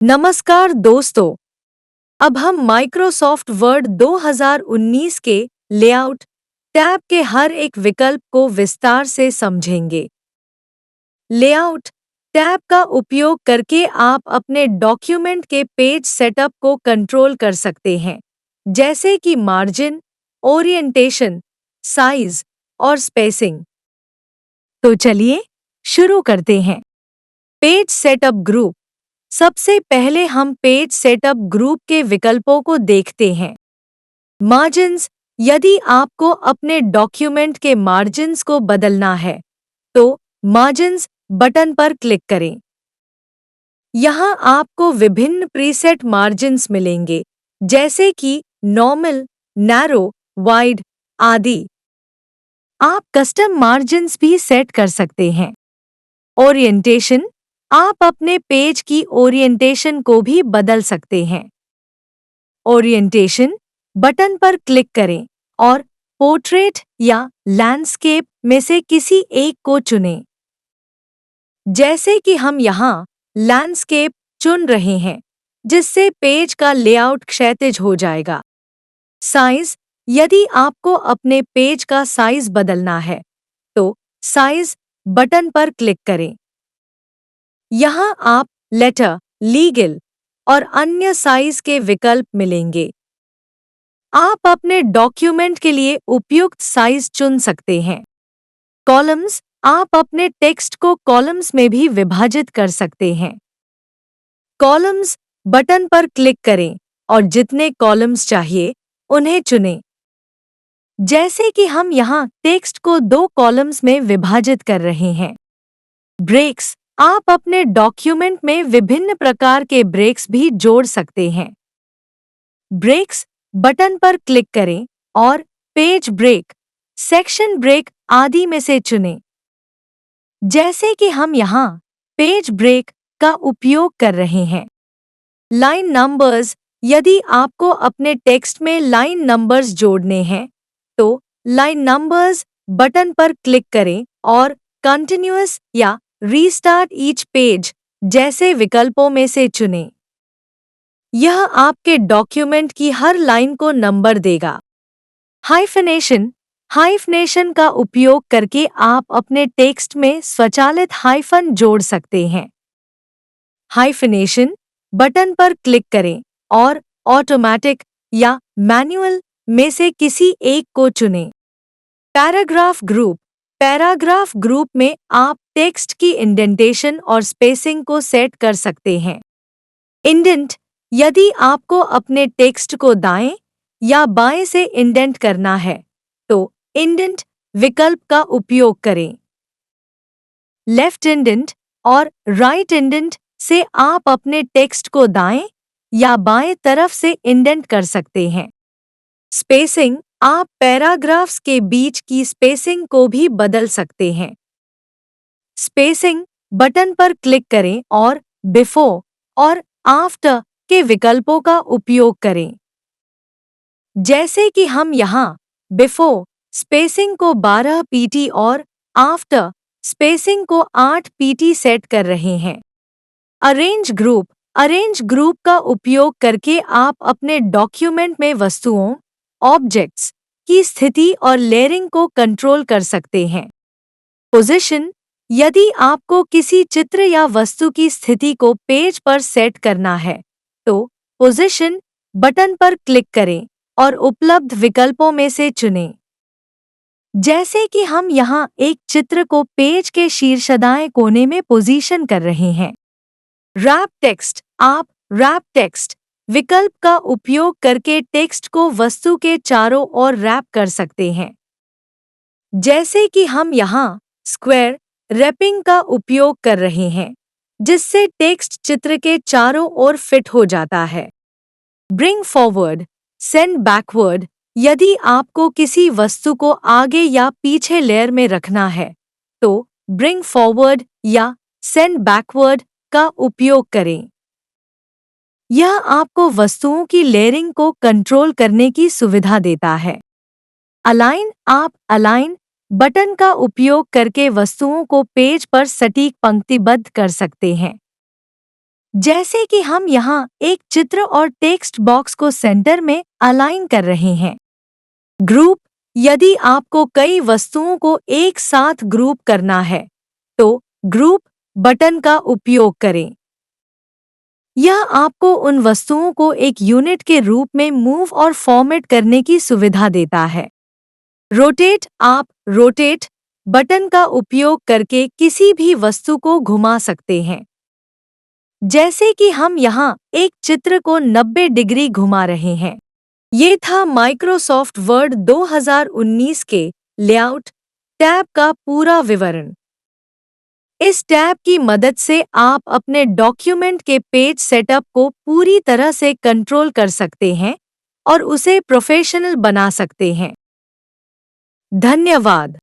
नमस्कार दोस्तों। अब हम माइक्रोसॉफ्ट वर्ड 2019 के लेआउट टैब के हर एक विकल्प को विस्तार से समझेंगे। लेआउट टैब का उपयोग करके आप अपने डॉक्यूमेंट के पेज सेटअप को कंट्रोल कर सकते हैं, जैसे कि मार्जिन, ओरिएंटेशन, साइज और स्पेसिंग। तो चलिए शुरू करते हैं। Page setup group. सबसे पहले हम पेज सेटअप ग्रुप के विकल्पों को देखते हैं। मार्जिन्स। यदि आपको अपने डॉक्यूमेंट के मार्जिन्स को बदलना है, तो मार्जिन्स बटन पर क्लिक करें। यहाँ आपको विभिन्न प्रीसेट मार्जिन्स मिलेंगे, जैसे कि नॉर्मल, नैरो, वाइड आदि। आप कस्टम मार्जिन्स भी सेट कर सकते हैं। ओरिएंटेशन। आप अपने पेज की ओरिएंटेशन को भी बदल सकते हैं। ओरिएंटेशन बटन पर क्लिक करें और पोर्ट्रेट या लैंडस्केप में से किसी एक को चुनें। जैसे कि हम यहाँ लैंडस्केप चुन रहे हैं, जिससे पेज का लेआउट क्षैतिज हो जाएगा। साइज। यदि आपको अपने पेज का साइज बदलना है, तो साइज बटन पर क्लिक करें। यहाँ आप लेटर, लीगल और अन्य साइज के विकल्प मिलेंगे। आप अपने डॉक्यूमेंट के लिए उपयुक्त साइज चुन सकते हैं। कॉलम्स। आप अपने टेक्स्ट को कॉलम्स में भी विभाजित कर सकते हैं। कॉलम्स बटन पर क्लिक करें और जितने कॉलम्स चाहिए उन्हें चुनें। जैसे कि हम यहाँ टेक्स्ट को 2 कॉलम्स में विभाजित कर रहे हैं। ब्रेक्स। आप अपने डॉक्यूमेंट में विभिन्न प्रकार के ब्रेक्स भी जोड़ सकते हैं। ब्रेक्स बटन पर क्लिक करें और पेज ब्रेक, सेक्शन ब्रेक आदि में से चुनें। जैसे कि हम यहाँ पेज ब्रेक का उपयोग कर रहे हैं। Line numbers. यदि आपको अपने टेक्स्ट में लाइन नंबर्स जोड़ने हैं, तो लाइन नंबर्स बटन पर क्लिक करें और कंटिन्यूअस या रीस्टार्ट ईच पेज जैसे विकल्पों में से चुनें। यह आपके डॉक्यूमेंट की हर लाइन को नंबर देगा। हाइफनेशन। हाइफनेशन का उपयोग करके आप अपने टेक्स्ट में स्वचालित हाइफन जोड़ सकते हैं। हाइफनेशन बटन पर क्लिक करें और ऑटोमैटिक या मैनुअल में से किसी एक को चुनें। Paragraph group. पैराग्राफ ग्रुप में आप टेक्स्ट की इंडेंटेशन और स्पेसिंग को सेट कर सकते हैं। इंडेंट। यदि आपको अपने टेक्स्ट को दाएं या बाएं से इंडेंट करना है, तो इंडेंट विकल्प का उपयोग करें। लेफ्ट इंडेंट और राइट इंडेंट से आप अपने टेक्स्ट को दाएं या बाएं तरफ से इंडेंट कर सकते हैं। स्पेसिंग। आप पैराग्राफ्स के बीच की स्पेसिंग को भी बदल सकते हैं। स्पेसिंग बटन पर क्लिक करें और बिफोर और आफ्टर के विकल्पों का उपयोग करें। जैसे कि हम यहाँ बिफोर स्पेसिंग को 12 पीटी और आफ्टर स्पेसिंग को 8 पीटी सेट कर रहे हैं। Arrange group. अरेंज ग्रुप का उपयोग करके आप अपने डॉक्यूमेंट में वस्तुओं, ऑब्जेक्ट्स की स्थिति और लेयरिंग को कंट्रोल कर सकते हैं। पोजीशन। यदि आपको किसी चित्र या वस्तु की स्थिति को पेज पर सेट करना है, तो पोजीशन बटन पर क्लिक करें और उपलब्ध विकल्पों में से चुनें। जैसे कि हम यहाँ एक चित्र को पेज के शीर्षदाएं कोने में पोजीशन कर रहे हैं। Wrap text. आप रैप टेक्स्ट विकल्प का उपयोग करके टेक्स्ट को वस्तु के चारों ओर रैप कर सकते हैं। जैसे कि हम यहाँ स्क्वायर रैपिंग का उपयोग कर रहे हैं, जिससे टेक्स्ट चित्र के चारों ओर फिट हो जाता है। Bring forward, send backward. यदि आपको किसी वस्तु को आगे या पीछे लेयर में रखना है, तो ब्रिंग फॉरवर्ड या सेंड बैकवर्ड का उपयोग करें। यह आपको वस्तुओं की लेयरिंग को कंट्रोल करने की सुविधा देता है। अलाइन। आप अलाइन बटन का उपयोग करके वस्तुओं को पेज पर सटीक पंक्तिबद्ध कर सकते हैं। जैसे कि हम यहाँ एक चित्र और टेक्स्ट बॉक्स को सेंटर में अलाइन कर रहे हैं। ग्रुप, यदि आपको कई वस्तुओं को एक साथ ग्रुप करना है, तो ग्रुप बटन का उपयोग करें। यह आपको उन वस्तुओं को एक यूनिट के रूप में मूव और फॉर्मेट करने की सुविधा देता है। रोटेट, आप रोटेट बटन का उपयोग करके किसी भी वस्तु को घुमा सकते हैं। जैसे कि हम यहाँ एक चित्र को 90 डिग्री घुमा रहे हैं। ये था माइक्रोसॉफ्ट वर्ड 2019 के लेआउट टैब का पूरा विवरण। इस टैब की मदद से आप अपने डॉक्यूमेंट के पेज सेटअप को पूरी तरह से कंट्रोल कर सकते हैं और उसे प्रोफेशनल बना सकते हैं। धन्यवाद।